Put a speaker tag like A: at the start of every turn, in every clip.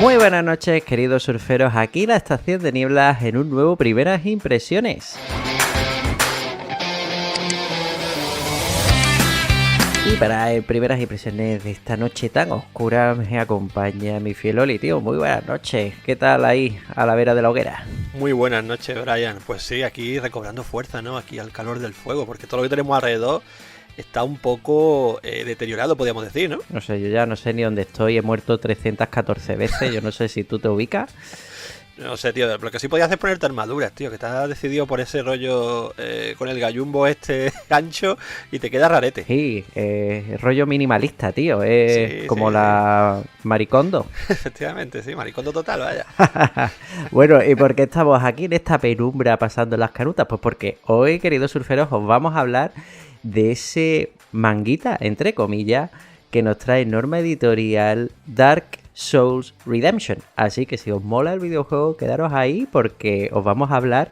A: Muy buenas noches, queridos surferos, aquí la estación de Nieblas en un nuevo Primeras Impresiones. Y para Primeras Impresiones de esta noche tan oscura me acompaña mi fiel Oli, tío. Muy buenas noches, ¿qué tal ahí a la vera de la hoguera?
B: Muy buenas noches, Brian. Pues sí, aquí recobrando fuerza, ¿no? Aquí al calor del fuego, porque todo lo que tenemos alrededor está un poco deteriorado, podríamos decir, ¿no?
A: No sé, yo ya no sé ni dónde estoy, he muerto 314 veces, yo no sé si tú te ubicas.
B: No sé, tío, lo que sí podías hacer es ponerte armaduras, tío, que estás decidido por ese rollo con el gallumbo este ancho y te queda rarete.
A: Sí, rollo minimalista, tío, es como
B: sí.
A: la Maricondo.
B: Efectivamente, sí, maricondo total, vaya.
A: Bueno, ¿y por qué estamos aquí en esta penumbra pasando las canutas? Pues porque hoy, queridos surferos, os vamos a hablar de ese manguita, entre comillas, que nos trae Norma Editorial Dark Souls Redemption. Así que si os mola el videojuego, quedaros ahí porque os vamos a hablar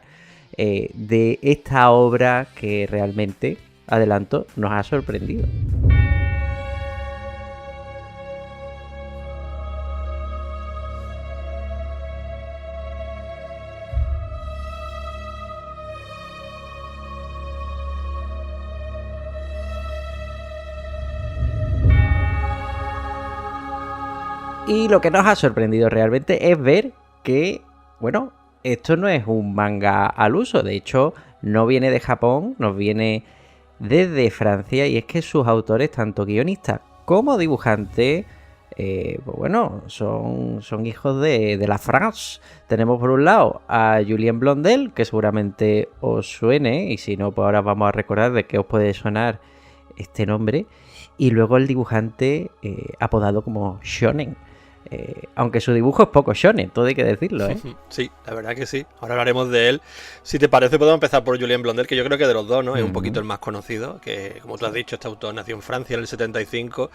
A: de esta obra que realmente, adelanto, nos ha sorprendido. Y lo que nos ha sorprendido realmente es ver que, bueno, esto no es un manga al uso. De hecho, no viene de Japón, nos viene desde Francia. Y es que sus autores, tanto guionistas como dibujantes, pues bueno, son hijos de la France. Tenemos por un lado a Julien Blondel, que seguramente os suene. Y si no, pues ahora vamos a recordar de qué os puede sonar este nombre. Y luego el dibujante apodado como Shonen. Aunque su dibujo es poco shonen, todo hay que decirlo, ¿eh?
B: Sí, la verdad que sí. Ahora hablaremos de él. Si te parece, podemos empezar por Julien Blondel, que yo creo que de los dos, ¿no? Es un poquito el más conocido, que como tú has dicho, este autor nació en Francia en el 75.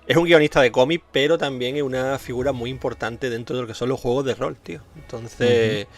B: Es un guionista de cómic, pero también es una figura muy importante dentro de lo que son los juegos de rol, tío. Entonces,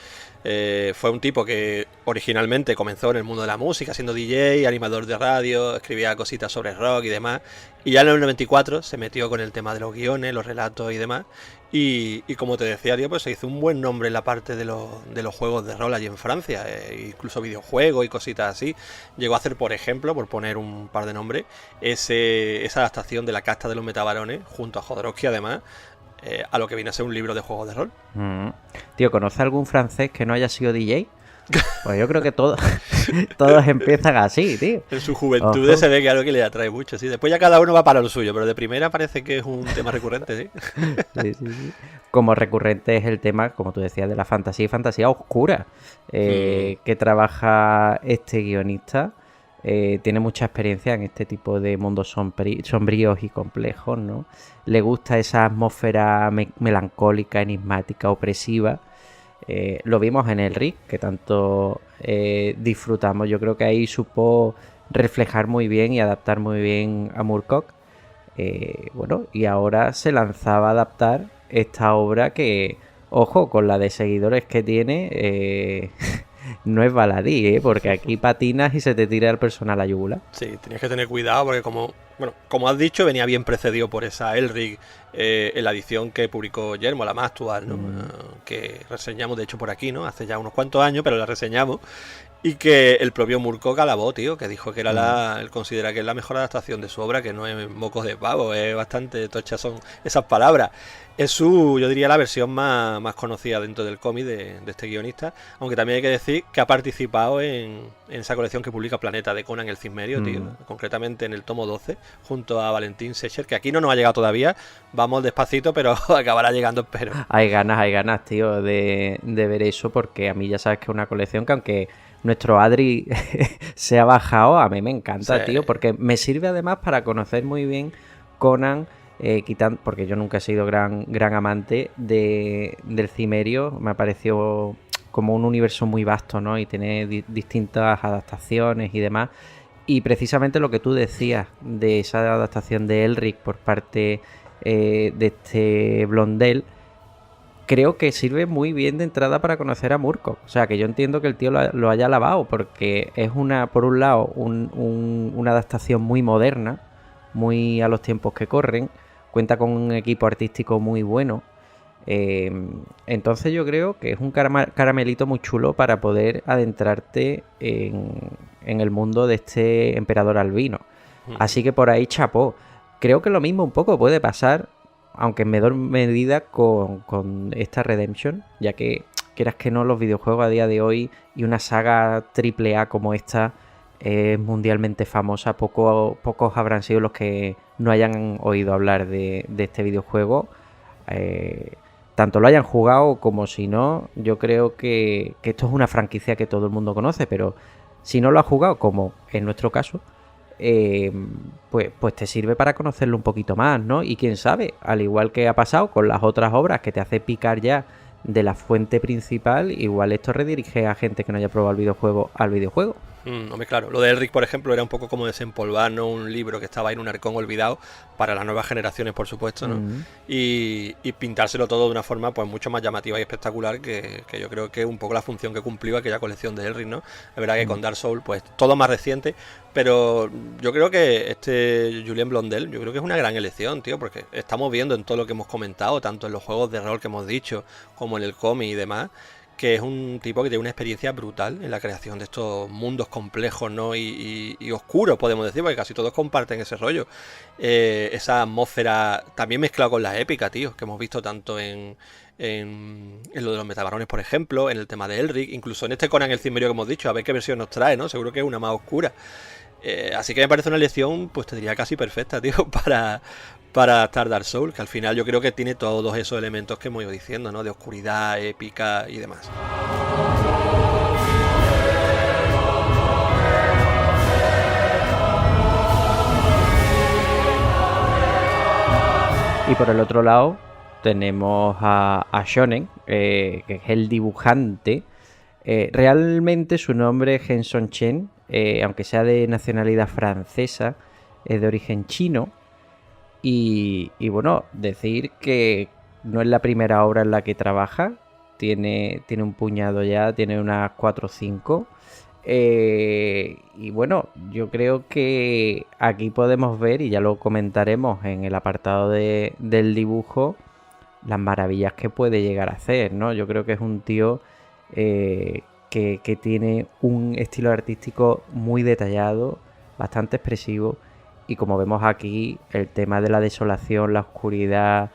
B: fue un tipo que originalmente comenzó en el mundo de la música, siendo DJ, animador de radio, escribía cositas sobre rock y demás. Y ya en el 94 se metió con el tema de los guiones, los relatos y demás. Y como te decía, tío, pues se hizo un buen nombre en la parte de los juegos de rol allí en Francia, incluso videojuegos y cositas así. Llegó a hacer, por ejemplo, por poner un par de nombres, esa adaptación de La casta de los metabarones, junto a Jodorowsky además, a lo que viene a ser un libro de juegos de rol.
A: Tío, ¿conoce algún francés que no haya sido DJ? Pues yo creo que todos empiezan así, tío.
B: En su juventud se ve que es algo que le atrae mucho, sí. Después ya cada uno va para lo suyo, pero de primera parece que es un tema recurrente, sí.
A: Sí. Como recurrente es el tema, como tú decías, de la fantasía y fantasía oscura que trabaja este guionista. Tiene mucha experiencia en este tipo de mundos sombríos y complejos, ¿no? Le gusta esa atmósfera melancólica, enigmática, opresiva. Lo vimos en Elric, que tanto disfrutamos. Yo creo que ahí supo reflejar muy bien y adaptar muy bien a Moorcock. Bueno, y ahora se lanzaba a adaptar esta obra que, ojo, con la de seguidores que tiene, no es baladí, porque aquí patinas y se te tira el personal a yugular.
B: Sí, tenías que tener cuidado porque como has dicho, venía bien precedido por esa Elric en la edición que publicó Yermo, la más actual, ¿no? Que reseñamos de hecho por aquí, ¿no? Hace ya unos cuantos años, pero la reseñamos. Y que el propio Moorcock alabó, tío, que dijo que era él considera que es la mejor adaptación de su obra, que no es mocos de pavo, es bastante tochas son esas palabras. Es yo diría, la versión más conocida dentro del cómic de este guionista, aunque también hay que decir que ha participado en esa colección que publica Planeta de Conan el Cimmerio, tío, concretamente en el tomo 12, junto a Valentín Secher, que aquí no nos ha llegado todavía, vamos despacito, pero acabará llegando, espero.
A: Hay ganas, tío, de ver eso, porque a mí ya sabes que es una colección que aunque nuestro Adri se ha bajado, a mí me encanta, sí, tío, porque me sirve además para conocer muy bien Conan, porque yo nunca he sido gran amante del Cimmerio. Me ha parecido como un universo muy vasto, ¿no? Y tiene distintas adaptaciones y demás. Y precisamente lo que tú decías de esa adaptación de Elric por parte de este Blondel, creo que sirve muy bien de entrada para conocer a Moorcock. O sea, que yo entiendo que el tío lo haya lavado, porque es por un lado, una adaptación muy moderna, muy a los tiempos que corren. Cuenta con un equipo artístico muy bueno. Entonces yo creo que es un caramelito muy chulo para poder adentrarte en el mundo de este emperador albino. Así que por ahí chapó. Creo que lo mismo un poco puede pasar, aunque en menor medida, con esta Redemption, ya que quieras que no, los videojuegos a día de hoy y una saga triple A como esta es mundialmente famosa. Pocos habrán sido los que no hayan oído hablar de este videojuego. Tanto lo hayan jugado como si no, yo creo que esto es una franquicia que todo el mundo conoce, pero si no lo has jugado, como en nuestro caso, pues te sirve para conocerlo un poquito más, ¿no? Y quién sabe, al igual que ha pasado con las otras obras que te hace picar ya de la fuente principal, igual esto redirige a gente que no haya probado el videojuego al videojuego.
B: Hombre, claro, lo de Elric, por ejemplo, era un poco como desempolvar, ¿no? Un libro que estaba ahí en un arcón olvidado para las nuevas generaciones, por supuesto, ¿no? Y pintárselo todo de una forma pues mucho más llamativa y espectacular, que yo creo que es un poco la función que cumplió aquella colección de Elric, ¿no? Es verdad que con Dark Souls, pues todo más reciente, pero yo creo que este Julien Blondel, yo creo que es una gran elección, tío, porque estamos viendo en todo lo que hemos comentado, tanto en los juegos de rol que hemos dicho, como en el cómic y demás, que es un tipo que tiene una experiencia brutal en la creación de estos mundos complejos, ¿no? Y oscuros, podemos decir, porque casi todos comparten ese rollo. Esa atmósfera también mezclada con la épica, tío, que hemos visto tanto en lo de los metabarones, por ejemplo, en el tema de Elric, incluso en este Conan el Cimmerio que hemos dicho, a ver qué versión nos trae, ¿no? Seguro que es una más oscura. Así que me parece una elección, pues te diría casi perfecta, tío, para estar Dark Souls, que al final yo creo que tiene todos esos elementos que hemos ido diciendo, ¿no? De oscuridad, épica y demás.
A: Y por el otro lado tenemos a Shonen, que es el dibujante. Realmente su nombre es Henson Chen, aunque sea de nacionalidad francesa, es de origen chino. Y bueno, decir que no es la primera obra en la que trabaja, tiene un puñado ya, tiene unas 4 o 5. Y bueno, yo creo que aquí podemos ver, y ya lo comentaremos en el apartado del dibujo, las maravillas que puede llegar a hacer, ¿no? Yo creo que es un tío que tiene un estilo artístico muy detallado, bastante expresivo. Y como vemos aquí, el tema de la desolación, la oscuridad,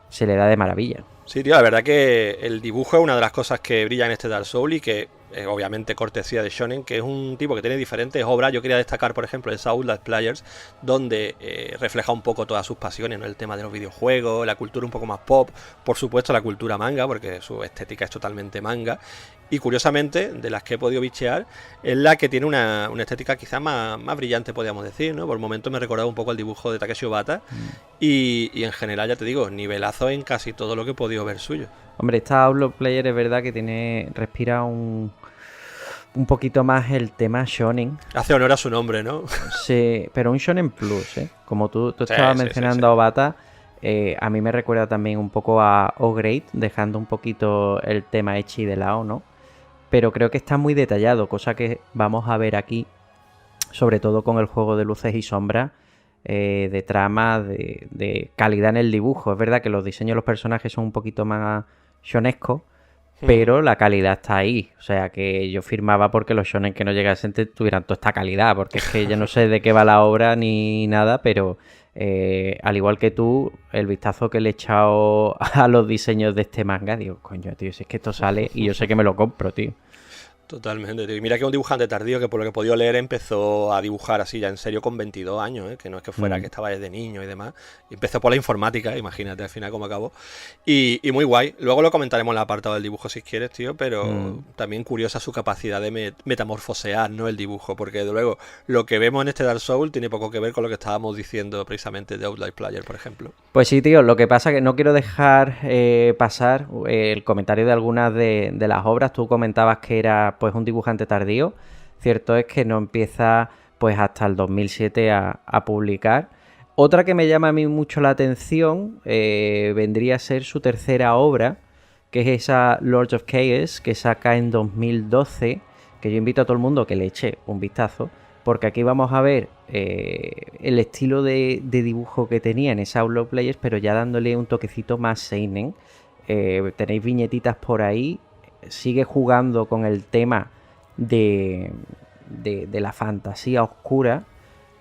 A: se le da de maravilla.
B: Sí, tío, la verdad que el dibujo es una de las cosas que brilla en este Dark Souls y que obviamente cortesía de Shonen, que es un tipo que tiene diferentes obras. Yo quería destacar, por ejemplo, el Outlast Players, donde refleja un poco todas sus pasiones, ¿no? El tema de los videojuegos, la cultura un poco más pop, por supuesto la cultura manga, porque su estética es totalmente manga. Y curiosamente, de las que he podido bichear, es la que tiene una estética quizás más brillante, podríamos decir, ¿no? Por el momento me recordaba un poco el dibujo de Takeshi Obata. Y en general, ya te digo, nivelazo en casi todo lo que he podido ver suyo.
A: Hombre, esta Outlaw Player es verdad que respira un poquito más el tema shonen.
B: Hace honor a su nombre, ¿no?
A: Sí, pero un shonen plus, ¿eh? Como tú estabas mencionando a Obata, a mí me recuerda también un poco a O-Grade, dejando un poquito el tema ecchi de lado, ¿no? Pero creo que está muy detallado, cosa que vamos a ver aquí, sobre todo con el juego de luces y sombras, de trama, de calidad en el dibujo. Es verdad que los diseños de los personajes son un poquito más shonescos, pero la calidad está ahí. O sea que yo firmaba porque los shonen que no llegasen tuvieran toda esta calidad, porque es que yo no sé de qué va la obra ni nada, pero al igual que tú, el vistazo que le he echado a los diseños de este manga, digo, coño, tío, si es que esto sale y yo sé que me lo compro, tío.
B: Totalmente, tío. Y mira que es un dibujante tardío que por lo que he podido leer empezó a dibujar así ya en serio con 22 años, que no es que fuera que estaba desde niño y demás. Y empezó por la informática, imagínate al final cómo acabó. Y muy guay. Luego lo comentaremos en el apartado del dibujo si quieres, tío, pero también curiosa su capacidad de metamorfosear, ¿no? El dibujo, porque de luego lo que vemos en este Dark Souls tiene poco que ver con lo que estábamos diciendo precisamente de Outlast Player, por ejemplo.
A: Pues sí, tío, lo que pasa es que no quiero dejar pasar el comentario de algunas de las obras. Tú comentabas que era pues un dibujante tardío. Cierto es que no empieza pues hasta el 2007 a publicar. Otra que me llama a mí mucho la atención vendría a ser su tercera obra, que es esa Lords of Chaos, que saca en 2012, que yo invito a todo el mundo que le eche un vistazo, porque aquí vamos a ver el estilo de dibujo que tenía en esa Outlaw Players, pero ya dándole un toquecito más seinen. tenéis viñetitas por ahí, sigue jugando con el tema de la fantasía oscura,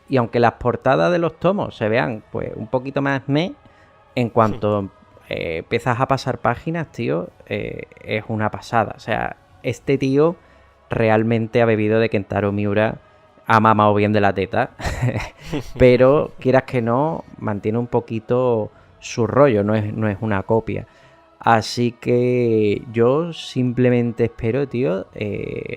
A: y aunque las portadas de los tomos se vean pues un poquito más en cuanto empiezas a pasar páginas, tío, es una pasada. O sea, este tío realmente ha bebido de Kentaro Miura, ha mamado bien de la teta, pero quieras que no, mantiene un poquito su rollo, no es una copia. Así que yo simplemente espero, tío,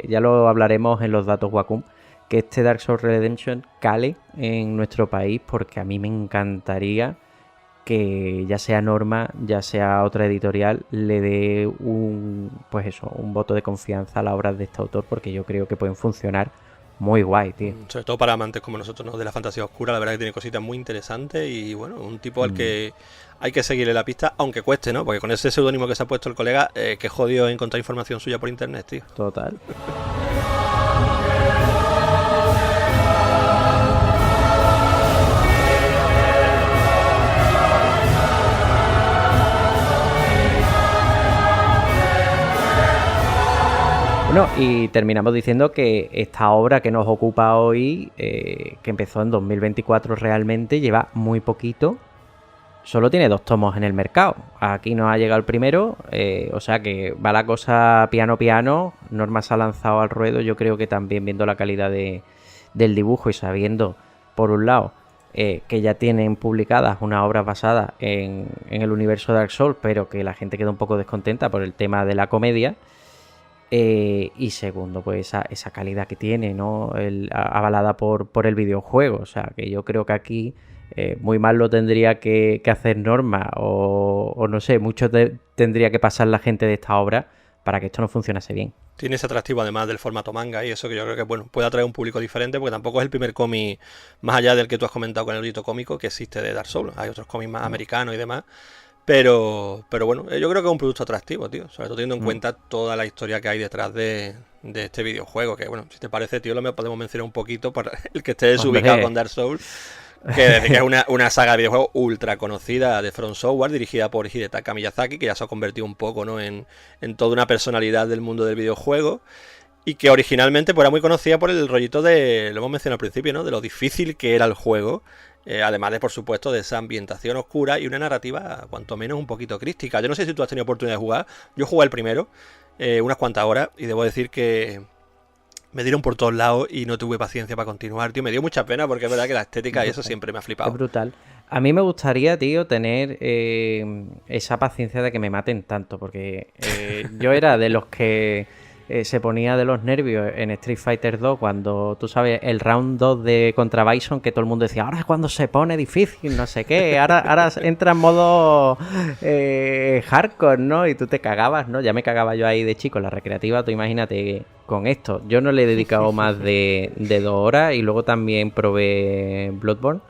A: ya lo hablaremos en los datos Wacom, que este Dark Souls Redemption cale en nuestro país, porque a mí me encantaría que ya sea Norma, ya sea otra editorial, le dé un voto de confianza a las obras de este autor, porque yo creo que pueden funcionar muy guay, tío.
B: Sobre todo para amantes como nosotros, ¿no?, de la fantasía oscura. La verdad que tiene cositas muy interesantes y bueno, un tipo al que hay que seguirle la pista, aunque cueste, ¿no? Porque con ese seudónimo que se ha puesto el colega, que jodido encontrar información suya por internet, tío.
A: Total. Bueno, y terminamos diciendo que esta obra que nos ocupa hoy, que empezó en 2024 realmente, lleva muy poquito. Solo tiene 2 tomos en el mercado. Aquí nos ha llegado el primero, o sea que va la cosa piano piano. Norma se ha lanzado al ruedo, yo creo que también viendo la calidad del dibujo y sabiendo, por un lado, que ya tienen publicadas unas obras basadas en el universo de Dark Souls, pero que la gente queda un poco descontenta por el tema de la comedia. Y segundo, pues esa calidad que tiene, ¿no? Avalada por el videojuego. O sea, que yo creo que aquí muy mal lo tendría que hacer Norma, o no sé, mucho tendría que pasar la gente de esta obra para que esto no funcionase bien.
B: Tiene ese atractivo además del formato manga y eso, que yo creo que bueno, puede atraer un público diferente, porque tampoco es el primer cómic, más allá del que tú has comentado con el grito cómico, que existe de Dark Souls. Hay otros cómics más americanos y demás. Pero bueno, yo creo que es un producto atractivo, tío. Sobre todo teniendo en cuenta toda la historia que hay detrás de este videojuego. Que bueno, si te parece, tío, lo podemos mencionar un poquito para el que esté desubicado con Dark Souls. Que es una saga de videojuegos ultra conocida de From Software, dirigida por Hidetaka Miyazaki, que ya se ha convertido un poco, ¿no?, en toda una personalidad del mundo del videojuego. Y que originalmente pues, era muy conocida por el rollito de, lo hemos mencionado al principio, ¿no?, de lo difícil que era el juego. Además de, por supuesto, de esa ambientación oscura y una narrativa, cuanto menos, un poquito crística. Yo no sé si tú has tenido oportunidad de jugar. Yo jugué el primero, unas cuantas horas, y debo decir que me dieron por todos lados y no tuve paciencia para continuar, tío. Me dio mucha pena porque es verdad que la estética y eso siempre me ha flipado.
A: Es brutal. A mí me gustaría, tío, tener esa paciencia de que me maten tanto, porque yo era de los que se ponía de los nervios en Street Fighter 2 cuando, tú sabes, el round 2 de contra Bison, que todo el mundo decía, ahora es cuando se pone difícil, no sé qué, ahora entra en modo hardcore, ¿no? Y tú te cagabas, ¿no? Ya me cagaba yo ahí de chico en la recreativa, tú imagínate con esto. Yo no le he dedicado más de 2 horas y luego también probé Bloodborne.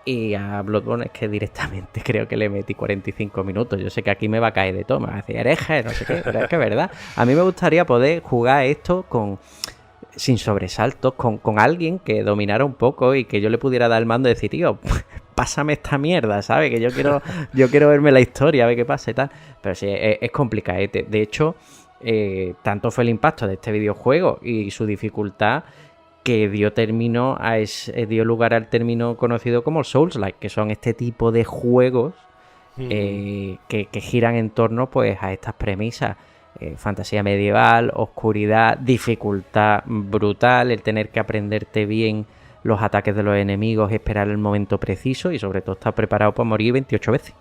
A: Y a Bloodborne es que directamente creo que le metí 45 minutos. Yo sé que aquí me va a caer de todo, me va a decir hereje, no sé qué, pero es que es verdad. A mí me gustaría poder jugar esto sin sobresaltos, con alguien que dominara un poco y que yo le pudiera dar el mando y decir, tío, pásame esta mierda, ¿sabes? Que yo quiero verme la historia, a ver qué pasa y tal. Pero sí, es complicadete. De hecho, tanto fue el impacto de este videojuego y su dificultad que dio lugar al término conocido como Souls-like, que son este tipo de juegos que giran en torno pues a estas premisas. Fantasía medieval, oscuridad, dificultad brutal, el tener que aprenderte bien los ataques de los enemigos, esperar el momento preciso y sobre todo estar preparado para morir 28 veces.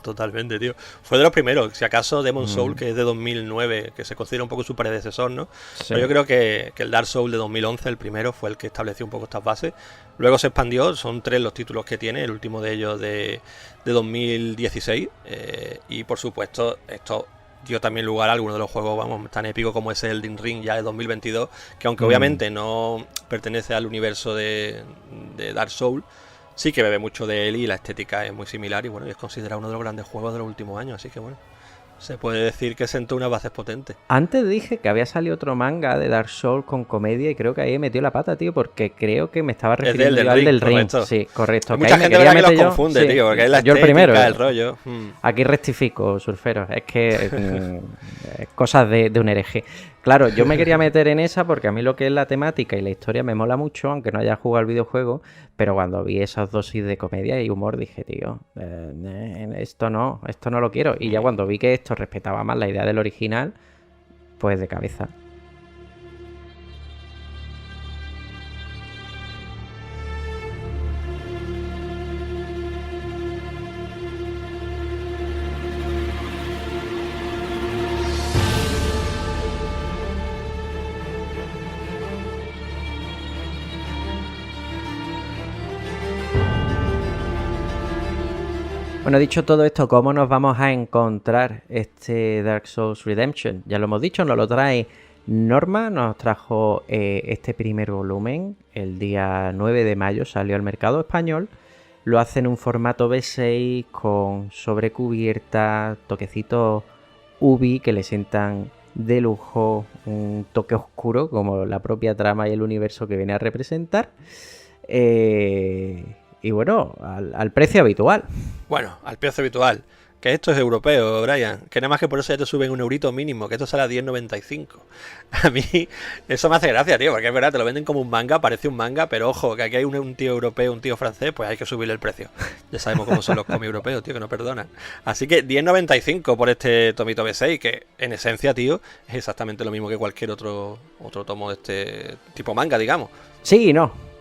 B: Totalmente, tío. Fue de los primeros, si acaso Demon Soul, que es de 2009, que se considera un poco su predecesor, ¿no? Sí. Pero yo creo que el Dark Souls de 2011, el primero, fue el que estableció un poco estas bases. Luego se expandió, son 3 los títulos que tiene, el último de ellos de 2016. Y por supuesto, esto dio también lugar a algunos de los juegos, vamos, tan épicos como ese Elden Ring ya de 2022, que aunque obviamente no pertenece al universo de Dark Souls, sí que bebe mucho de él y la estética es muy similar y bueno, es considerado uno de los grandes juegos de los últimos años, así que bueno, Se puede decir que sentó unas bases potentes.
A: Antes dije que había salido otro manga de Dark Souls con comedia y creo que ahí he metido la pata, tío, porque creo que me estaba refiriendo yo al del Ring. Sí, correcto.
B: Mucha gente que los confunde, tío, porque es la estética, el primero, el rollo.
A: Aquí rectifico, surfero. Es que cosas de un hereje. Claro, yo me quería meter en esa porque a mí lo que es la temática y la historia me mola mucho, aunque no haya jugado al videojuego, pero cuando vi esas dosis de comedia y humor dije, tío, esto no lo quiero. Y ya cuando vi que esto respetaba más la idea del original, pues de cabeza. Bueno, dicho todo esto, ¿cómo nos vamos a encontrar este Dark Souls Redemption? Ya lo hemos dicho, nos lo trae Norma, nos trajo este primer volumen, el día 9 de mayo salió al mercado español, lo hace en un formato B6 con sobrecubierta, toquecitos Ubi que le sientan de lujo, un toque oscuro como la propia trama y el universo que viene a representar. Y bueno, al precio habitual.
B: Bueno, al precio habitual. Que esto es europeo, Brian. Que nada más que por eso ya te suben un eurito mínimo. Que esto sale a 10,95. A mí eso me hace gracia, tío. Porque es verdad, te lo venden como un manga, parece un manga. Pero ojo, que aquí hay un tío europeo, un tío francés, pues hay que subirle el precio. Ya sabemos cómo son los cómics europeos, tío, que no perdonan. Así que 10,95 por este tomito B6. Que en esencia, tío, es exactamente lo mismo que cualquier otro tomo de este tipo manga, digamos.
A: Sí y no.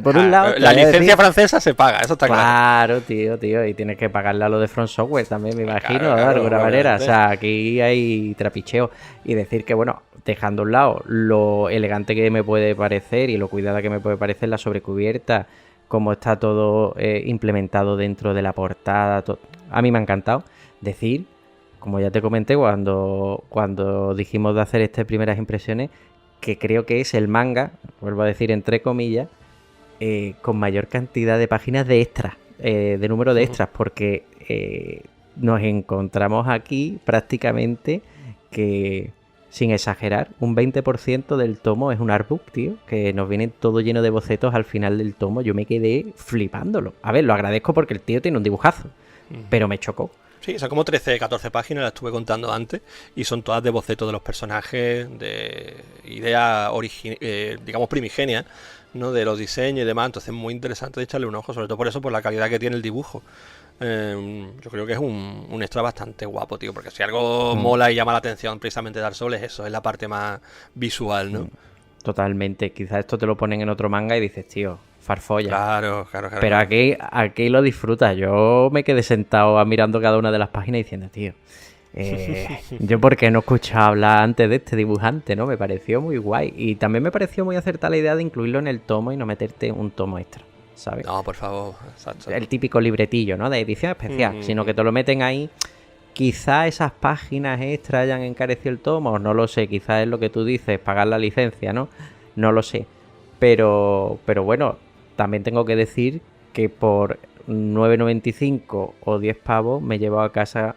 A: Por un lado,
B: la licencia francesa se paga, eso está claro.
A: Claro, tío, y tienes que pagarle a lo de Front Software también, me imagino, de alguna manera. O sea, aquí hay trapicheo. Y decir que, bueno, dejando a un lado lo elegante que me puede parecer y lo cuidada que me puede parecer la sobrecubierta, cómo está todo implementado dentro de la portada, a mí me ha encantado. Decir, como ya te comenté cuando dijimos de hacer estas primeras impresiones, que creo que es el manga, vuelvo a decir entre comillas, con mayor cantidad de páginas de extras, de número de extras, porque nos encontramos aquí prácticamente que, sin exagerar, un 20% del tomo es un artbook, tío, que nos viene todo lleno de bocetos al final del tomo. Yo me quedé flipándolo. A ver, lo agradezco porque el tío tiene un dibujazo, pero me chocó.
B: Sí, son como 13, 14 páginas, las estuve contando antes, y son todas de bocetos de los personajes, de idea digamos primigenia, ¿no? De los diseños y demás. Entonces es muy interesante de echarle un ojo, sobre todo por eso, por la calidad que tiene el dibujo. Yo creo que es un extra bastante guapo, tío, porque si algo mola y llama la atención precisamente de Dark Souls es eso, es la parte más visual, ¿no?
A: Totalmente, quizás esto te lo ponen en otro manga y dices, tío, farfolla.
B: Claro.
A: Pero aquí lo disfrutas. Yo me quedé sentado mirando cada una de las páginas diciendo, tío, yo porque no escuchaba hablar antes de este dibujante, ¿no? Me pareció muy guay. Y también me pareció muy acertada la idea de incluirlo en el tomo y no meterte un tomo extra, ¿sabes?
B: No, por favor, exacto.
A: El típico libretillo, ¿no? De edición especial, sino que te lo meten ahí. Quizá esas páginas extra hayan encarecido el tomo, no lo sé. Quizá es lo que tú dices, pagar la licencia, ¿no? No lo sé. Pero bueno, también tengo que decir que por 9,95 o 10 pavos me he llevado a casa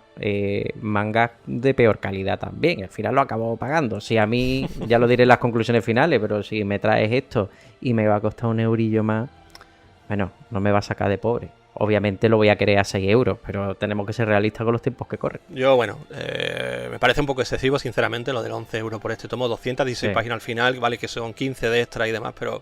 A: mangas de peor calidad también. Al final lo acabo pagando. Si a mí, ya lo diré en las conclusiones finales, pero si me traes esto y me va a costar un eurillo más, bueno, no me va a sacar de pobre. Obviamente lo voy a querer a 6 euros, pero tenemos que ser realistas con los tiempos que corren.
B: Yo, bueno, me parece un poco excesivo, sinceramente, lo del 11 euros por este tomo. 216 páginas al final, vale que son 15 de extra y demás, pero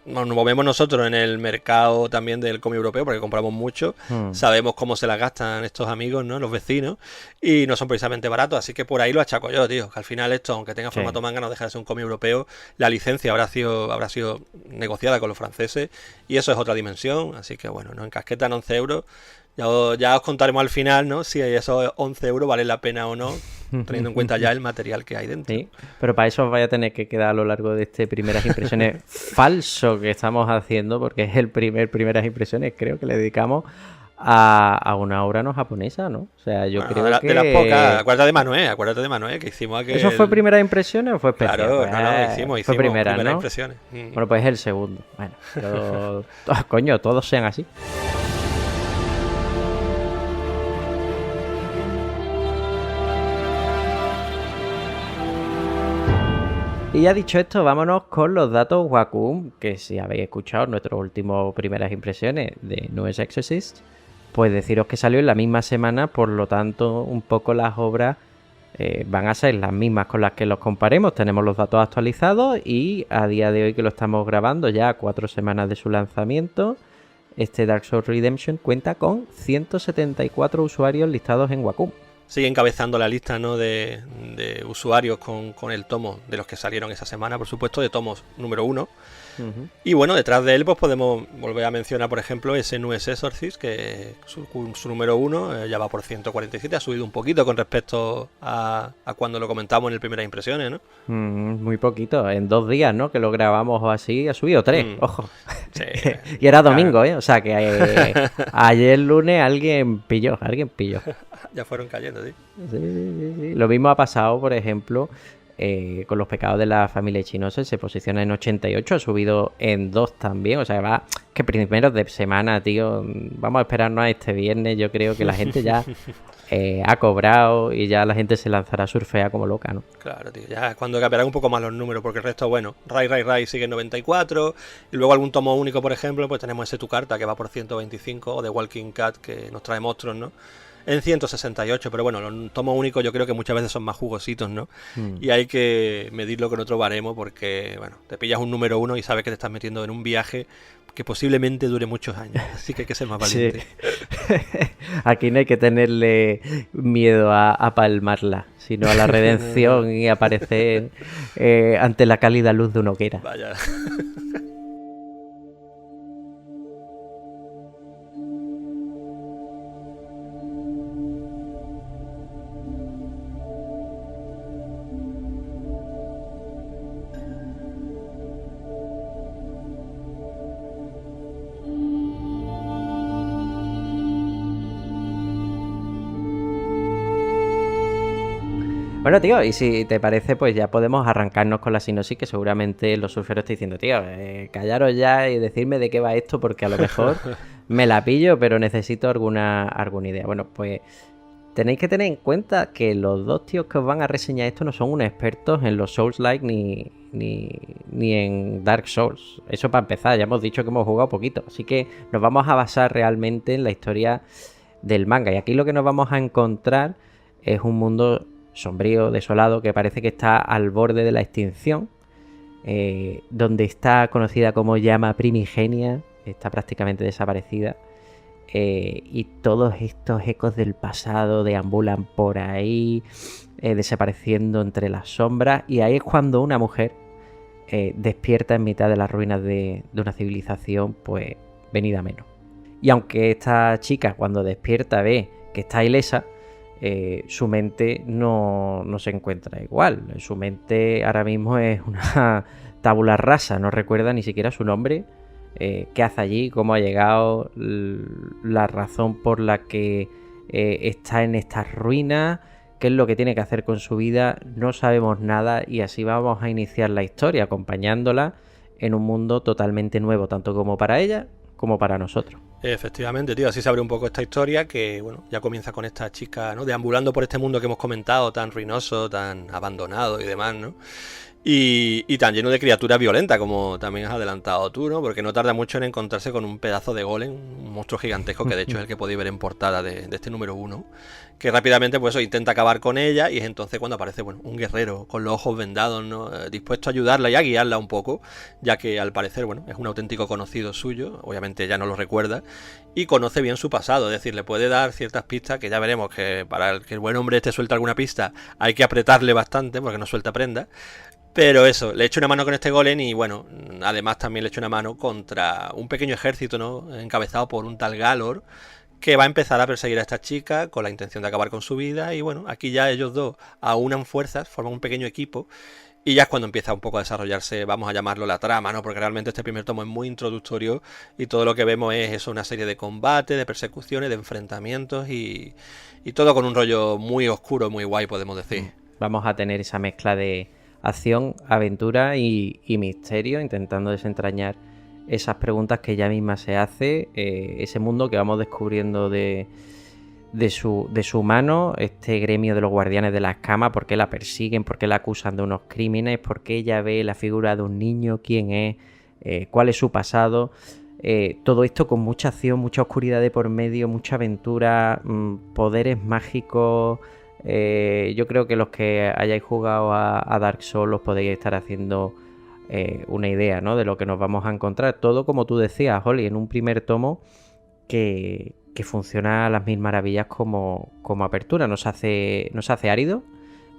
B: nos movemos nosotros en el mercado también del cómic europeo, porque compramos mucho. Sabemos cómo se las gastan estos amigos, ¿no? Los vecinos, y no son precisamente baratos, así que por ahí lo achaco yo, tío. Que al final esto, aunque tenga formato manga, no deja de ser un cómic europeo. La licencia habrá sido negociada con los franceses, y eso es otra dimensión, así que bueno, nos encasquetan 11 euros. Ya os contaremos al final, ¿no? Si esos 11 euros valen la pena o no, teniendo en cuenta ya el material que hay dentro.
A: Sí, pero para eso os vais a tener que quedar a lo largo de este primeras impresiones falso que estamos haciendo, porque es el primeras impresiones, creo que le dedicamos a una obra no japonesa, ¿no? O sea, yo creo que...
B: De las pocas, acuérdate de Manuel, que hicimos aquel...
A: ¿Eso fue primeras impresiones o fue especial?
B: Claro, no, hicimos
A: fue primeras, ¿no?
B: impresiones.
A: Bueno, pues es el segundo. Bueno, pero... coño, todos sean así. Y ya dicho esto, vámonos con los datos Wacom, que si habéis escuchado nuestras últimas primeras impresiones de Newest Exorcist, pues deciros que salió en la misma semana, por lo tanto un poco las obras van a ser las mismas con las que los comparemos. Tenemos los datos actualizados y a día de hoy que lo estamos grabando, ya a 4 semanas de su lanzamiento, este Dark Souls Redemption cuenta con 174 usuarios listados en Wacom.
B: Sigue encabezando la lista, ¿no?, de usuarios con el tomo de los que salieron esa semana, por supuesto, de tomos número 1. Uh-huh. Y bueno, detrás de él pues podemos volver a mencionar, por ejemplo, ese Newest Exorcist, que su número 1 ya va por 147, ha subido un poquito con respecto a cuando lo comentamos en el Primeras Impresiones, ¿no?
A: Muy poquito, en 2 días, ¿no?, que lo grabamos o así, ha subido 3, ojo.
B: Sí,
A: y era domingo, o sea que ayer lunes alguien pilló.
B: Ya fueron cayendo, sí.
A: Sí. Lo mismo ha pasado, por ejemplo, con Los pecados de la familia Ichinose, se posiciona en 88, ha subido en 2 también, o sea, va que primeros de semana, tío, vamos a esperarnos a este viernes, yo creo que la gente ya ha cobrado y ya la gente se lanzará a surfear como loca, ¿no?
B: Claro, tío, ya es cuando cambiarán un poco más los números, porque el resto, bueno, Rai sigue en 94, y luego algún tomo único, por ejemplo, pues tenemos ese Tu Carta que va por 125, o The Walking Cat que nos trae monstruos, ¿no?, en 168, pero bueno, los tomos únicos yo creo que muchas veces son más jugositos, ¿no? Y hay que medirlo con otro baremo porque, bueno, te pillas un número 1 y sabes que te estás metiendo en un viaje que posiblemente dure muchos años, así que hay que ser más valiente.
A: Sí. Aquí no hay que tenerle miedo a palmarla, sino a la redención y aparecer ante la cálida luz de una hoguera.
B: Vaya.
A: Bueno, tío, y si te parece, pues ya podemos arrancarnos con la sinopsis, que seguramente los surferos están diciendo, tío, callaros ya y decirme de qué va esto, porque a lo mejor me la pillo, pero necesito alguna idea. Bueno, pues tenéis que tener en cuenta que los 2 tíos que os van a reseñar esto no son unos expertos en los Souls-like ni en Dark Souls. Eso para empezar, ya hemos dicho que hemos jugado poquito, así que nos vamos a basar realmente en la historia del manga. Y aquí lo que nos vamos a encontrar es un mundo sombrío, desolado, que parece que está al borde de la extinción, donde está conocida como llama primigenia, está prácticamente desaparecida, y todos estos ecos del pasado deambulan por ahí, desapareciendo entre las sombras, y ahí es cuando una mujer despierta en mitad de las ruinas de una civilización, pues venida menos. Y aunque esta chica cuando despierta ve que está ilesa, su mente no se encuentra igual. Su mente ahora mismo es una tabula rasa, no recuerda ni siquiera su nombre, qué hace allí, cómo ha llegado, la razón por la que está en estas ruinas, qué es lo que tiene que hacer con su vida. No sabemos nada y así vamos a iniciar la historia, acompañándola en un mundo totalmente nuevo, tanto como para ella como para nosotros.
B: Efectivamente, tío, así se abre un poco esta historia que, bueno, ya comienza con esta chica, ¿no?, deambulando por este mundo que hemos comentado, tan ruinoso, tan abandonado y demás, ¿no? Y tan lleno de criaturas violentas, como también has adelantado tú, ¿no? Porque no tarda mucho en encontrarse con un pedazo de golem, un monstruo gigantesco, que de hecho es el que podéis ver en portada de este número 1, que rápidamente pues eso, intenta acabar con ella, y es entonces cuando aparece, bueno, un guerrero con los ojos vendados, ¿no?, dispuesto a ayudarla y a guiarla un poco, ya que al parecer, bueno, es un auténtico conocido suyo, obviamente ella no lo recuerda, y conoce bien su pasado, es decir, le puede dar ciertas pistas que ya veremos que para que el buen hombre este suelta alguna pista hay que apretarle bastante porque no suelta prenda. Pero eso, le echo una mano con este golem y bueno, además también le echo una mano contra un pequeño ejército, ¿no?, encabezado por un tal Galor, que va a empezar a perseguir a esta chica con la intención de acabar con su vida. Y bueno, aquí ya ellos dos aunan fuerzas, forman un pequeño equipo, y ya es cuando empieza un poco a desarrollarse, vamos a llamarlo la trama, ¿no? Porque realmente este primer tomo es muy introductorio y todo lo que vemos es eso, una serie de combates, de persecuciones, de enfrentamientos y todo con un rollo muy oscuro, muy guay, podemos decir.
A: Vamos a tener esa mezcla de acción, aventura y misterio, intentando desentrañar esas preguntas que ella misma se hace, ese mundo que vamos descubriendo de de su mano, este gremio de los guardianes de la escama, por qué la persiguen, por qué la acusan de unos crímenes, por qué ella ve la figura de un niño, quién es, cuál es su pasado. Todo esto con mucha acción, mucha oscuridad de por medio, mucha aventura, poderes mágicos. Yo creo que los que hayáis jugado a Dark Souls os podéis estar haciendo una idea, ¿no?, de lo que nos vamos a encontrar. Todo, como tú decías, Holly, en un primer tomo que funciona a las mil maravillas como apertura. No se hace árido,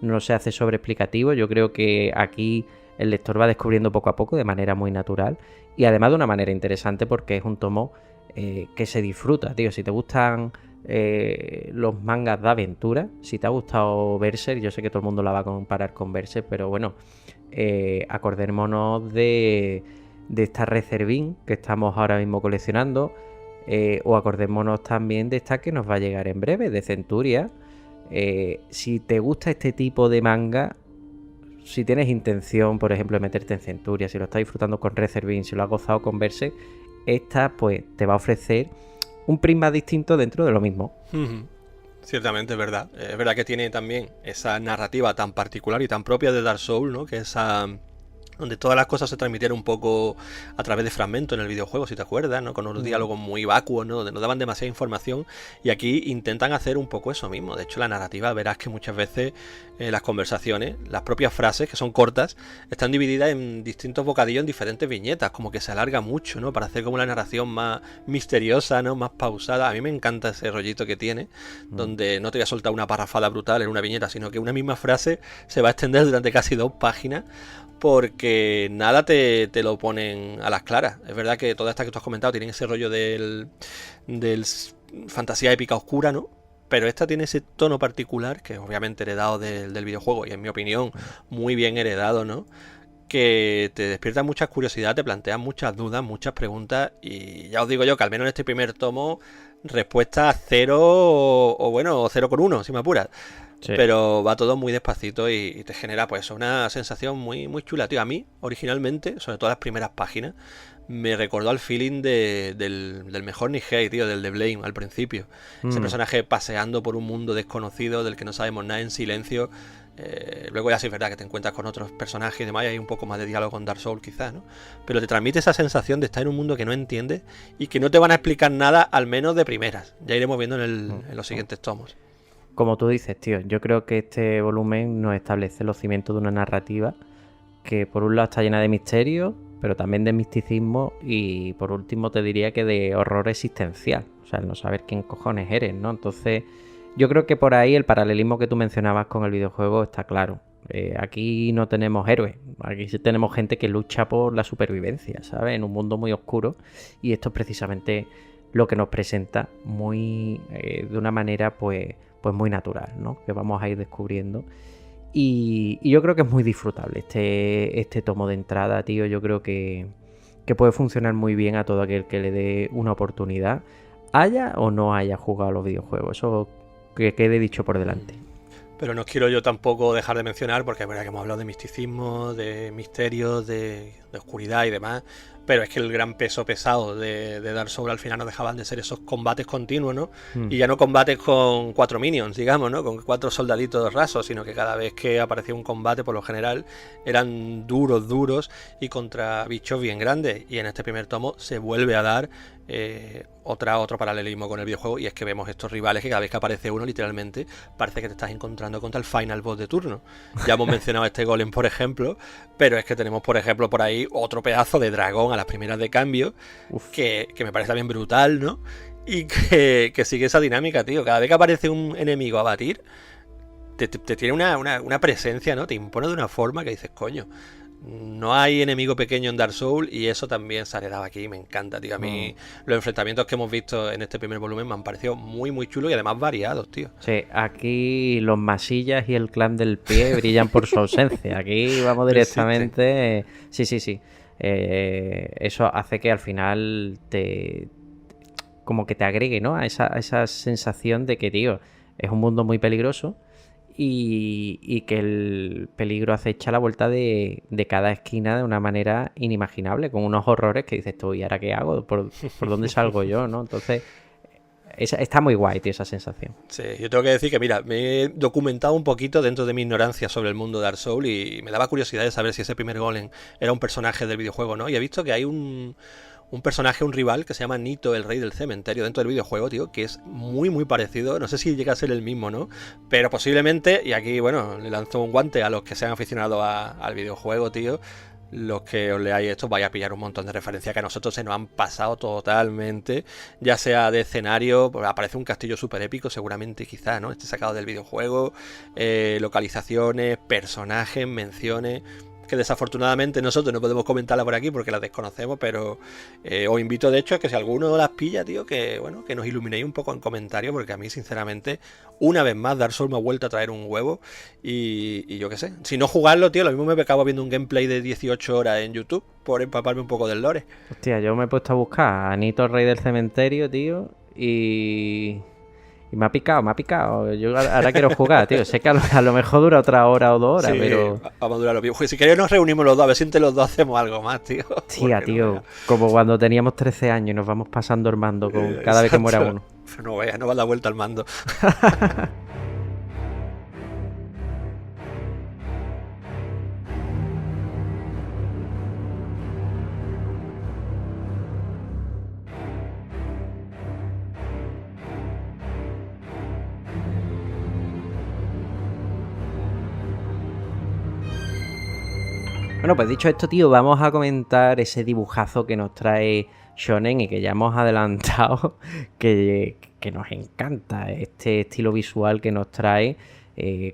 A: no se hace sobreexplicativo. Yo creo que aquí el lector va descubriendo poco a poco de manera muy natural y además de una manera interesante, porque es un tomo que se disfruta, tío. Si te gustan los mangas de aventura, si te ha gustado Berserk, yo sé que todo el mundo la va a comparar con Berserk, pero bueno, acordémonos de esta Reservin que estamos ahora mismo coleccionando, o acordémonos también de esta que nos va a llegar en breve, de Centuria. Si te gusta este tipo de manga, si tienes intención, por ejemplo, de meterte en Centuria, si lo estás disfrutando con Reservin, si lo has gozado con Berserk, esta pues te va a ofrecer un prisma distinto dentro de lo mismo.
B: Ciertamente es verdad. Es verdad que tiene también esa narrativa tan particular y tan propia de Dark Souls, ¿no? Que esa donde todas las cosas se transmitieron un poco a través de fragmentos en el videojuego, si te acuerdas, ¿no? Con unos diálogos muy vacuos, ¿no? Donde no daban demasiada información, y aquí intentan hacer un poco eso mismo. De hecho, la narrativa, verás que muchas veces las conversaciones, las propias frases, que son cortas, están divididas en distintos bocadillos, en diferentes viñetas, como que se alarga mucho, ¿no? Para hacer como la narración más misteriosa, ¿no? Más pausada. A mí me encanta ese rollito que tiene, donde no te voy a soltar una parrafada brutal en una viñeta, sino que una misma frase se va a extender durante casi 2 páginas, porque nada te lo ponen a las claras. Es verdad que todas estas que tú has comentado tienen ese rollo del fantasía épica oscura, ¿no? Pero esta tiene ese tono particular, que es obviamente heredado del videojuego, y en mi opinión muy bien heredado, ¿no? Que te despierta mucha curiosidad, te plantea muchas dudas, muchas preguntas, y ya os digo yo que al menos en este primer tomo, respuesta 0 o bueno, 0 con 1, si me apuras. Sí. Pero va todo muy despacito y te genera pues una sensación muy, muy chula, tío. A mí, originalmente, sobre todo las primeras páginas, me recordó al feeling del mejor Nihei, tío, del de Blame al principio. Ese personaje paseando por un mundo desconocido del que no sabemos nada, en silencio. Luego ya sí es verdad que te encuentras con otros personajes y demás, y hay un poco más de diálogo con Dark Souls quizás, ¿no? Pero te transmite esa sensación de estar en un mundo que no entiendes y que no te van a explicar nada, al menos de primeras. Ya iremos viendo en los siguientes tomos.
A: Como tú dices, tío, yo creo que este volumen nos establece los cimientos de una narrativa que por un lado está llena de misterio, pero también de misticismo, y por último te diría que de horror existencial, o sea, el no saber quién cojones eres, ¿no? Entonces, yo creo que por ahí el paralelismo que tú mencionabas con el videojuego está claro. Aquí no tenemos héroes, aquí sí tenemos gente que lucha por la supervivencia, ¿sabes? En un mundo muy oscuro, y esto es precisamente lo que nos presenta muy de una manera pues muy natural, ¿no? Que vamos a ir descubriendo. Y yo creo que es muy disfrutable este tomo de entrada, tío. Yo creo que puede funcionar muy bien a todo aquel que le dé una oportunidad, haya o no haya jugado a los videojuegos. Eso que quede dicho por delante.
B: Pero no quiero yo tampoco dejar de mencionar, porque es verdad que hemos hablado de misticismo, de misterios, de oscuridad y demás, pero es que el gran peso pesado de Dark Souls al final no dejaban de ser esos combates continuos, ¿no? Y ya no combates con 4 minions, digamos, ¿no? Con 4 soldaditos rasos, sino que cada vez que aparecía un combate, por lo general, eran duros y contra bichos bien grandes. Y en este primer tomo se vuelve a dar otro paralelismo con el videojuego, y es que vemos estos rivales que cada vez que aparece uno, literalmente, parece que te estás encontrando contra el final boss de turno. Ya hemos mencionado este golem, por ejemplo, pero es que tenemos, por ejemplo, por ahí otro pedazo de dragón a las primeras de cambio, que me parece también brutal, ¿no? Y que sigue esa dinámica, tío. Cada vez que aparece un enemigo a batir, te tiene una presencia, ¿no? Te impone de una forma que dices, coño, no hay enemigo pequeño en Dark Souls, y eso también se ha heredado aquí. Me encanta, tío. A mí los enfrentamientos que hemos visto en este primer volumen me han parecido muy, muy chulos y además variados, tío.
A: Sí, aquí los masillas y el clan del pie brillan por su ausencia. Aquí vamos directamente... Sí. Eso hace que al final como que te agregue, ¿no? A esa sensación de que, tío, es un mundo muy peligroso, y que el peligro acecha a la vuelta de cada esquina de una manera inimaginable, con unos horrores que dices tú, ¿y ahora qué hago? ¿Por dónde salgo yo, no? Entonces, está muy guay, tío, esa sensación.
B: Sí, yo tengo que decir que, mira, me he documentado un poquito dentro de mi ignorancia sobre el mundo de Dark Souls y me daba curiosidad de saber si ese primer golem era un personaje del videojuego, ¿no? Y he visto que hay un personaje, un rival, que se llama Nito, el rey del cementerio, dentro del videojuego, tío, que es muy, muy parecido. No sé si llega a ser el mismo, ¿no? Pero posiblemente, y aquí, bueno, le lanzo un guante a los que sean aficionados al videojuego, tío. Los que os leáis esto vais a pillar un montón de referencias que a nosotros se nos han pasado totalmente, ya sea de escenario, pues aparece un castillo súper épico, seguramente quizá, ¿no? Esté sacado del videojuego, localizaciones, personajes, menciones, que desafortunadamente nosotros no podemos comentarlas por aquí porque las desconocemos, pero os invito de hecho a que si alguno las pilla, tío, que bueno, que nos iluminéis un poco en comentarios, porque a mí sinceramente, una vez más Dark Souls me ha vuelto a traer un huevo y yo qué sé, si no jugarlo, tío, lo mismo me acabo viendo un gameplay de 18 horas en YouTube por empaparme un poco del lore.
A: Hostia, yo me he puesto a buscar a Nito, el rey del cementerio, tío, y me ha picado. Yo ahora quiero jugar, tío. Sé que a lo mejor dura otra hora o 2 horas,
B: sí,
A: pero...
B: vamos a durar lo mismo. Si queréis nos reunimos los dos, a ver si entre los dos hacemos algo más, tío.
A: Tía, tío, no, como cuando teníamos 13 años y nos vamos pasando el mando con cada vez que muera uno.
B: No veas, no va a dar vuelta al mando.
A: Bueno, pues dicho esto, tío, vamos a comentar ese dibujazo que nos trae Shonen y que ya hemos adelantado que nos encanta, este estilo visual que nos trae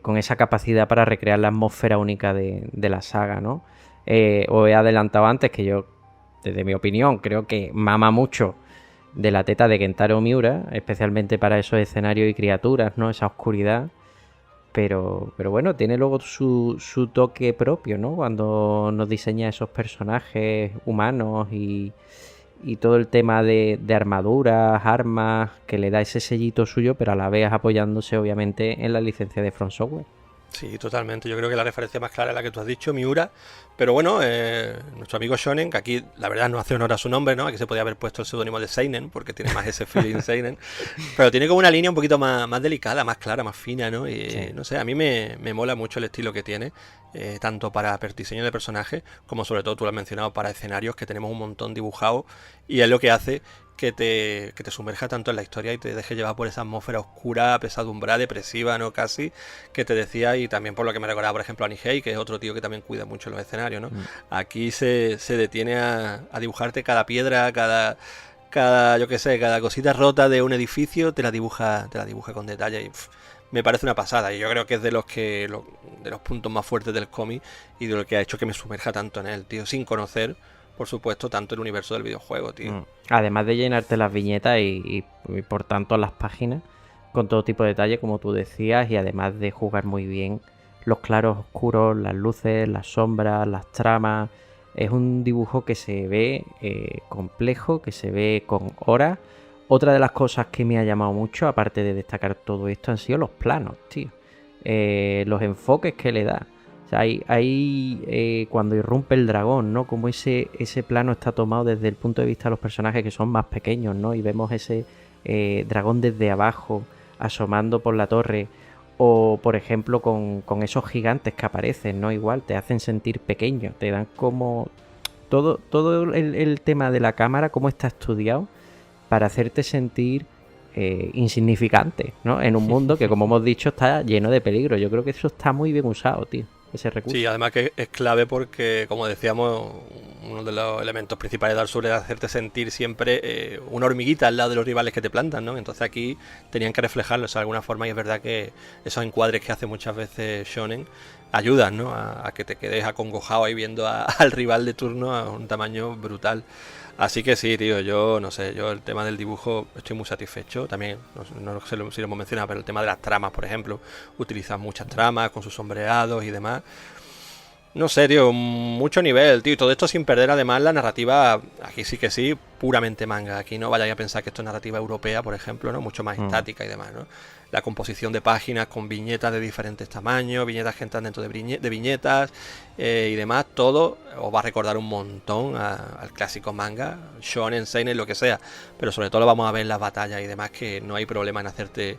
A: con esa capacidad para recrear la atmósfera única de la saga, ¿no? Os he adelantado antes que yo, desde mi opinión, creo que mama mucho de la teta de Kentaro Miura, especialmente para esos escenarios y criaturas, ¿no? Esa oscuridad. Pero bueno, tiene luego su toque propio, ¿no? Cuando nos diseña esos personajes humanos y todo el tema de armaduras, armas, que le da ese sellito suyo, pero a la vez apoyándose obviamente en la licencia de From Software.
B: Sí, totalmente. Yo creo que la referencia más clara es la que tú has dicho, Miura. Pero bueno, nuestro amigo Shonen, que aquí la verdad no hace honor a su nombre, ¿no? Aquí se podía haber puesto el seudónimo de Seinen, porque tiene más ese feeling Seinen. Pero tiene como una línea un poquito más delicada, más clara, más fina, ¿no? Y sí, no sé, a mí me mola mucho el estilo que tiene, tanto para diseño de personajes, como sobre todo tú lo has mencionado, para escenarios que tenemos un montón dibujados. Y es lo que hace que te sumerja tanto en la historia y te deje llevar por esa atmósfera oscura, pesadumbrada, depresiva, ¿no? Casi, que te decía, y también por lo que me recordaba, por ejemplo, a Nihei, que es otro tío que también cuida mucho los escenarios, ¿no? Aquí se detiene a dibujarte cada piedra, cada yo qué sé, cada cosita rota de un edificio, te la dibuja con detalle y me parece una pasada. Y yo creo que es de los puntos más fuertes del cómic y de lo que ha hecho que me sumerja tanto en él, tío, sin conocer, por supuesto, tanto el universo del videojuego, tío.
A: Además de llenarte las viñetas y por tanto las páginas con todo tipo de detalle, como tú decías, y además de jugar muy bien los claros oscuros, las luces, las sombras, las tramas. Es un dibujo que se ve complejo, que se ve con horas. Otra de las cosas que me ha llamado mucho, aparte de destacar todo esto, han sido los planos, tío. Los enfoques que le da. O sea, hay cuando irrumpe el dragón, ¿no? Como ese plano está tomado desde el punto de vista de los personajes que son más pequeños, ¿no? Y vemos ese dragón desde abajo asomando por la torre. O, por ejemplo, con esos gigantes que aparecen, ¿no? Igual te hacen sentir pequeño, te dan como... Todo el tema de la cámara, cómo está estudiado para hacerte sentir insignificante, ¿no? En un mundo que, como hemos dicho, está lleno de peligro. Yo creo que eso está muy bien usado, tío, ese recurso.
B: Sí, además que es clave porque, como decíamos, uno de los elementos principales de Dark Souls es hacerte sentir siempre una hormiguita al lado de los rivales que te plantan, ¿no? Entonces aquí tenían que reflejarlo de alguna forma y es verdad que esos encuadres que hace muchas veces Shonen ayudan, ¿no? A que te quedes acongojado ahí viendo al rival de turno a un tamaño brutal. Así que sí, tío, yo no sé, yo el tema del dibujo estoy muy satisfecho. También, no sé si lo hemos mencionado, pero el tema de las tramas, por ejemplo, utilizan muchas tramas con sus sombreados y demás. No sé, tío, mucho nivel, tío. Y todo esto sin perder además la narrativa, aquí sí que sí, puramente manga. Aquí no vayáis a pensar que esto es narrativa europea, por ejemplo, ¿no? Mucho más estática y demás, ¿no? La composición de páginas con viñetas de diferentes tamaños, viñetas que entran dentro de viñetas y demás, todo os va a recordar un montón al clásico manga, shonen, seinen, lo que sea. Pero sobre todo lo vamos a ver en las batallas y demás, que no hay problema en hacerte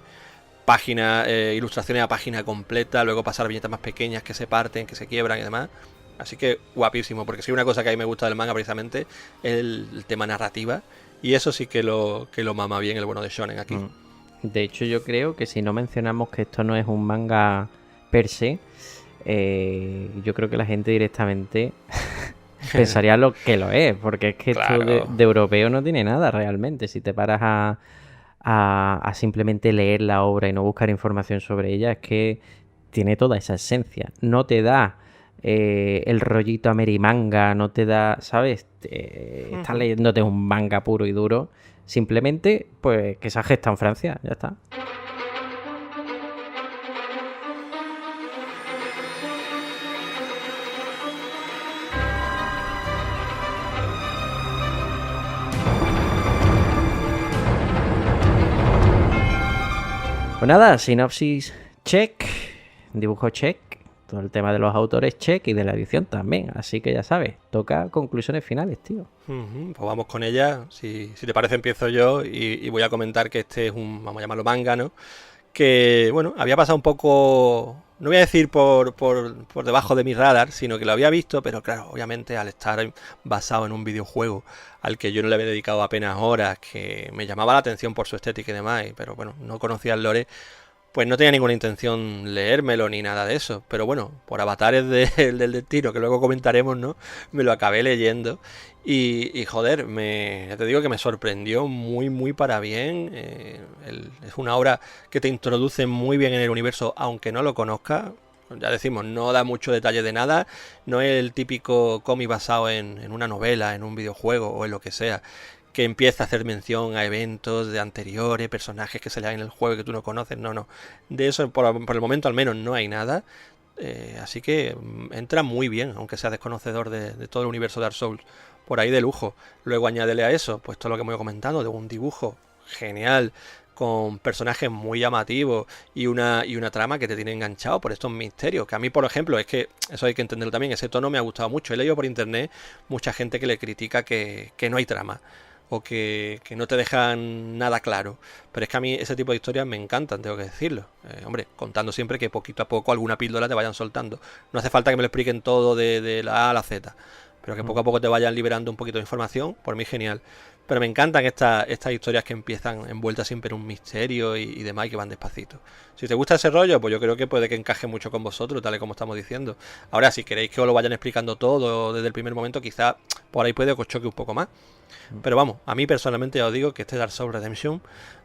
B: páginas, ilustraciones a página completa, luego pasar a viñetas más pequeñas que se parten, que se quiebran y demás. Así que guapísimo, porque sí, una cosa que a mí me gusta del manga precisamente es el tema narrativa, y eso sí que lo mama bien el bueno de Shonen aquí.
A: De hecho, yo creo que si no mencionamos que esto no es un manga per se, yo creo que la gente directamente pensaría lo que lo es, porque es que
B: Claro.
A: esto de europeo no tiene nada realmente. Si te paras a simplemente leer la obra y no buscar información sobre ella, es que tiene toda esa esencia. No te da el rollito amerimanga, no te da, ¿sabes? Estás leyéndote un manga puro y duro. Simplemente, pues, que se ha gestado en Francia, ya está. Pues nada, sinopsis check, dibujo check, todo el tema de los autores check y de la edición también. Así que ya sabes, toca conclusiones finales, tío.
B: Pues vamos con ella. Si te parece, empiezo yo y voy a comentar que este es un, vamos a llamarlo manga, ¿no? Que, bueno, había pasado un poco, no voy a decir por debajo de mi radar, sino que lo había visto, pero claro, obviamente al estar basado en un videojuego al que yo no le había dedicado apenas horas, que me llamaba la atención por su estética y demás, pero bueno, no conocía el lore, pues no tenía ninguna intención leérmelo ni nada de eso. Pero bueno, por avatares del destino, que luego comentaremos, ¿no? Me lo acabé leyendo. Y joder, ya te digo que me sorprendió muy, muy para bien. Es una obra que te introduce muy bien en el universo, aunque no lo conozcas. Ya decimos, no da mucho detalle de nada. No es el típico cómic basado en una novela, en un videojuego o en lo que sea, que empieza a hacer mención a eventos de anteriores, personajes que salían en el juego que tú no conoces. No. De eso, por el momento al menos, no hay nada. Así que entra muy bien, aunque sea desconocedor de todo el universo de Dark Souls. Por ahí de lujo. Luego añádele a eso, pues todo lo que me voy comentando, de un dibujo genial, con personajes muy llamativos y una trama que te tiene enganchado por estos misterios. Que a mí, por ejemplo, es que eso hay que entenderlo también, ese tono me ha gustado mucho. He leído por internet mucha gente que le critica que no hay trama, o que no te dejan nada claro. Pero es que a mí ese tipo de historias me encantan, tengo que decirlo. Hombre, contando siempre que poquito a poco alguna píldora te vayan soltando. No hace falta que me lo expliquen todo de la A a la Z, pero que poco a poco te vayan liberando un poquito de información, por mí genial. Pero me encantan estas historias que empiezan envueltas siempre en un misterio y demás, y que van despacito. Si te gusta ese rollo, pues yo creo que puede que encaje mucho con vosotros, tal y como estamos diciendo. Ahora, si queréis que os lo vayan explicando todo desde el primer momento, quizá por ahí puede que os choque un poco más. Pero vamos, a mí personalmente ya os digo que este Dark Souls Redemption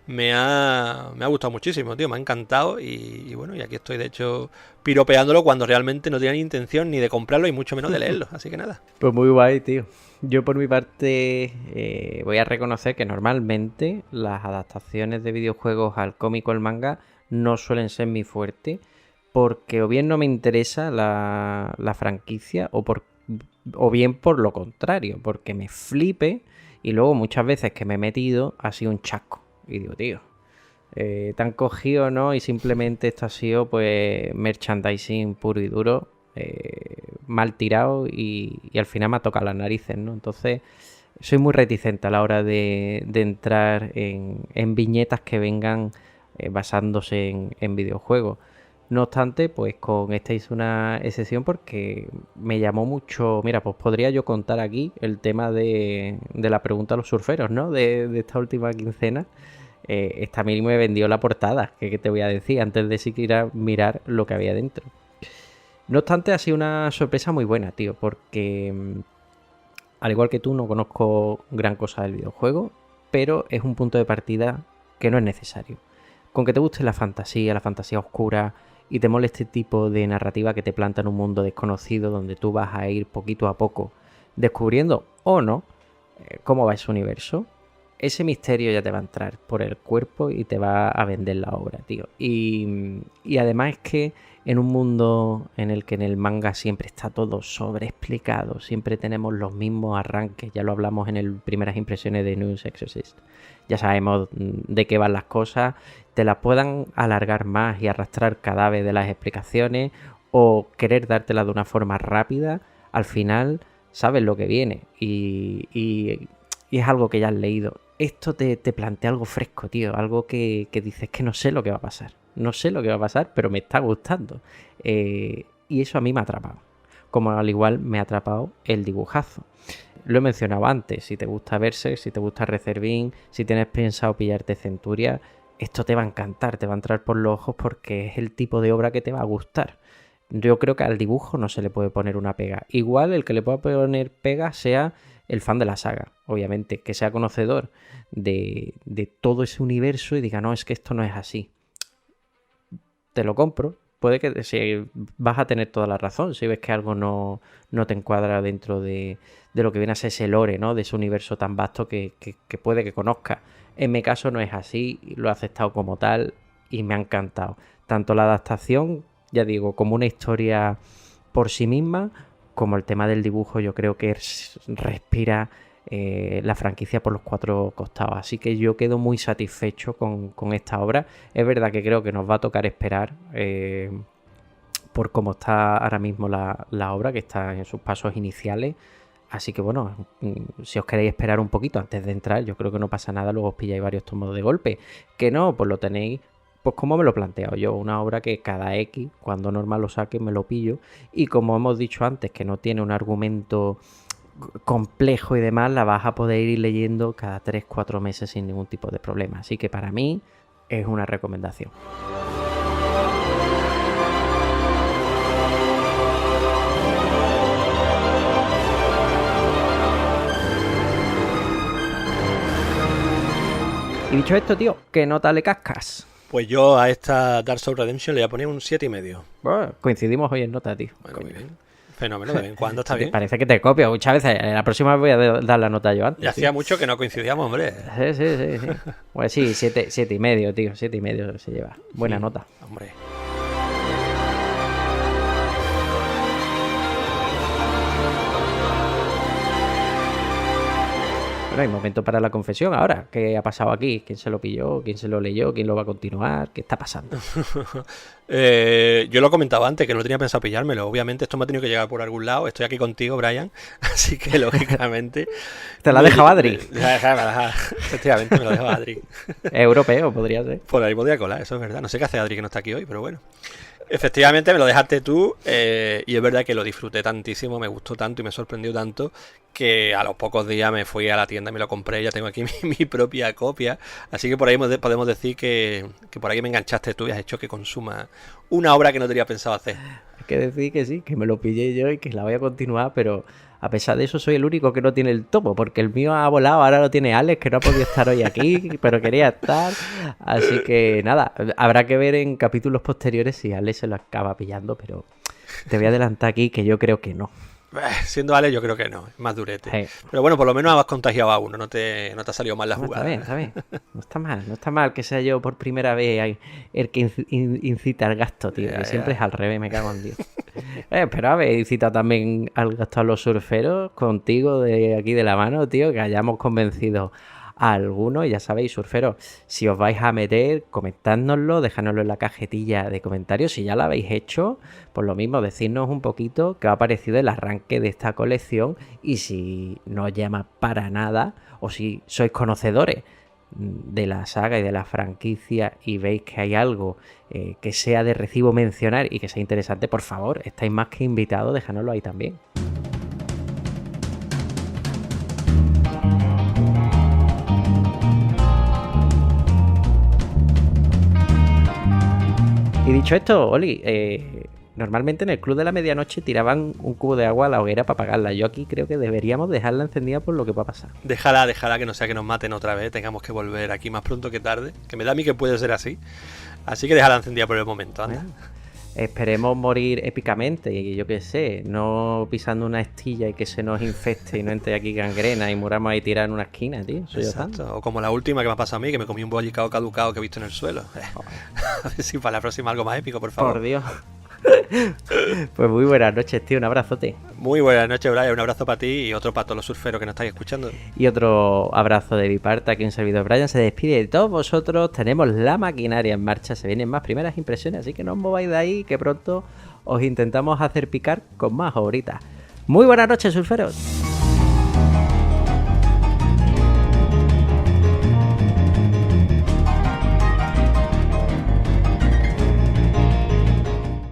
B: me ha gustado muchísimo, tío, me ha encantado y bueno, y aquí estoy de hecho piropeándolo cuando realmente no tenía ni intención ni de comprarlo y mucho menos de leerlo, así que nada.
A: Pues muy guay, tío. Yo por mi parte voy a reconocer que normalmente las adaptaciones de videojuegos al cómic o al manga no suelen ser mi fuerte, porque o bien no me interesa la franquicia o bien por lo contrario, porque me flipe y luego muchas veces que me he metido ha sido un chasco. Y digo, tío, te han cogido, ¿no? Y simplemente esto ha sido pues merchandising puro y duro, mal tirado y al final me ha tocado las narices, ¿no? Entonces soy muy reticente a la hora de entrar en viñetas que vengan basándose en videojuegos. No obstante, pues con esta hice una excepción porque me llamó mucho. Mira, pues podría yo contar aquí el tema de la pregunta a los surferos, ¿no? De esta última quincena. Esta a mí me vendió la portada, que te voy a decir, antes de siquiera mirar lo que había dentro. No obstante, ha sido una sorpresa muy buena, tío, porque al igual que tú, no conozco gran cosa del videojuego, pero es un punto de partida que no es necesario. Con que te guste la fantasía oscura y te mole este tipo de narrativa que te planta en un mundo desconocido donde tú vas a ir poquito a poco descubriendo o no cómo va ese universo, ese misterio ya te va a entrar por el cuerpo y te va a vender la obra, tío. Y además es que en un mundo en el que en el manga siempre está todo sobreexplicado, siempre tenemos los mismos arranques, ya lo hablamos en el primeras impresiones de News Exorcist. Ya sabemos de qué van las cosas, te las puedan alargar más y arrastrar cada vez de las explicaciones o querer dártelas de una forma rápida, al final sabes lo que viene y es algo que ya has leído. Esto te plantea algo fresco, tío, algo que dices que no sé lo que va a pasar. No sé lo que va a pasar, pero me está gustando. Y eso a mí me ha atrapado. Como al igual me ha atrapado el dibujazo. Lo he mencionado antes, si te gusta Berserk, si te gusta Reservin, si tienes pensado pillarte Centuria, esto te va a encantar, te va a entrar por los ojos porque es el tipo de obra que te va a gustar. Yo creo que al dibujo no se le puede poner una pega. Igual el que le pueda poner pega sea el fan de la saga, obviamente, que sea conocedor de todo ese universo y diga, no, es que esto no es así. Te lo compro. Puede que si vas a tener toda la razón si ves que algo no te encuadra dentro de lo que viene a ser ese lore, ¿no? De ese universo tan vasto que puede que conozcas. En mi caso no es así, lo he aceptado como tal y me ha encantado. Tanto la adaptación, ya digo, como una historia por sí misma, como el tema del dibujo, yo creo que respira la franquicia por los 4 costados. Así que yo quedo muy satisfecho con esta obra. Es verdad que creo que nos va a tocar esperar por cómo está ahora mismo la obra, que está en sus pasos iniciales. Así que bueno, si os queréis esperar un poquito antes de entrar, yo creo que no pasa nada, luego os pilláis varios tomos de golpe. Que no, pues lo tenéis, pues como me lo he planteado yo, una obra que cada X, cuando normal lo saque, me lo pillo. Y como hemos dicho antes, que no tiene un argumento complejo y demás, la vas a poder ir leyendo cada 3-4 meses sin ningún tipo de problema. Así que para mí es una recomendación. Y dicho esto, tío, ¿qué nota le cascas?
B: Pues yo a esta Dark Souls Redemption le voy a poner un 7,5.
A: Bueno, coincidimos hoy en nota, tío.
B: Bueno, muy bien. Fenómeno, de vez en cuando está bien.
A: Parece que te copio muchas veces. La próxima vez voy a dar la nota yo antes.
B: Ya hacía mucho que no coincidíamos, hombre.
A: Sí. Pues sí, 7,5, tío. 7,5 se lleva. Buena nota.
B: Hombre.
A: Bueno, hay momento para la confesión ahora. ¿Qué ha pasado aquí? ¿Quién se lo pilló? ¿Quién se lo leyó? ¿Quién lo va a continuar? ¿Qué está pasando?
B: Yo lo comentaba antes, que no tenía pensado pillármelo. Obviamente esto me ha tenido que llegar por algún lado. Estoy aquí contigo, Brian. Así que, lógicamente...
A: ¿Te la ha dejado Adri?
B: Efectivamente, me lo dejó Adri.
A: Europeo, podría ser.
B: Por ahí podría colar, eso es verdad. No sé qué hace Adri, que no está aquí hoy, pero bueno. Efectivamente, me lo dejaste tú y es verdad que lo disfruté tantísimo, me gustó tanto y me sorprendió tanto que a los pocos días me fui a la tienda y me lo compré. Ya tengo aquí mi propia copia. Así que por ahí podemos decir que por ahí me enganchaste tú y has hecho que consuma una obra que no tenía pensado hacer.
A: Hay que decir que sí, que me lo pillé yo y que la voy a continuar, pero a pesar de eso soy el único que no tiene el tomo, porque el mío ha volado, ahora lo tiene Alex, que no ha podido estar hoy aquí, pero quería estar. Así que nada, habrá que ver en capítulos posteriores si Alex se lo acaba pillando, pero te voy a adelantar aquí que yo creo que no.
B: Siendo Alex, yo creo que no, es más durete.
A: Hey.
B: Pero bueno, por lo menos has contagiado a uno, no te ha salido mal la jugada.
A: Está bien. No está mal que sea yo por primera vez el que incita al gasto, tío. Que siempre es al revés, me cago en Dios. Pero a ver, incita también al gasto a los surferos contigo de aquí de la mano, tío, que hayamos convencido a algunos. Ya sabéis, surferos, si os vais a meter, comentádnoslo, dejádnoslo en la cajetilla de comentarios. Si ya lo habéis hecho, pues lo mismo, decidnos un poquito qué os ha parecido el arranque de esta colección y si no os llama para nada o si sois conocedores de la saga y de la franquicia y veis que hay algo que sea de recibo mencionar y que sea interesante, por favor, estáis más que invitados, dejádnoslo ahí también. Y dicho esto, Oli, normalmente en el Club de la Medianoche tiraban un cubo de agua a la hoguera para apagarla. Yo aquí creo que deberíamos dejarla encendida por lo que va a pasar.
B: Déjala, que no sea que nos maten otra vez, tengamos que volver aquí más pronto que tarde, que me da a mí que puede ser así. Así que déjala encendida por el momento, anda.
A: Esperemos morir épicamente, y yo qué sé, no pisando una estilla y que se nos infecte y no entre aquí gangrena y muramos ahí tirados en una esquina, tío.
B: Exacto. O como la última que me ha pasado a mí, que me comí un bollicao caducado que he visto en el suelo. A ver si para la próxima algo más épico, por favor.
A: Por Dios. Pues muy buenas noches, tío. Un abrazote.
B: Muy buenas noches, Brian. Un abrazo para ti y otro para todos los surferos que nos estáis escuchando.
A: Y otro abrazo de mi parte. Aquí un servidor Brian se despide de todos vosotros. Tenemos la maquinaria en marcha. Se vienen más primeras impresiones, así que no os mováis de ahí, que pronto os intentamos hacer picar con más horitas. Muy buenas noches, surferos.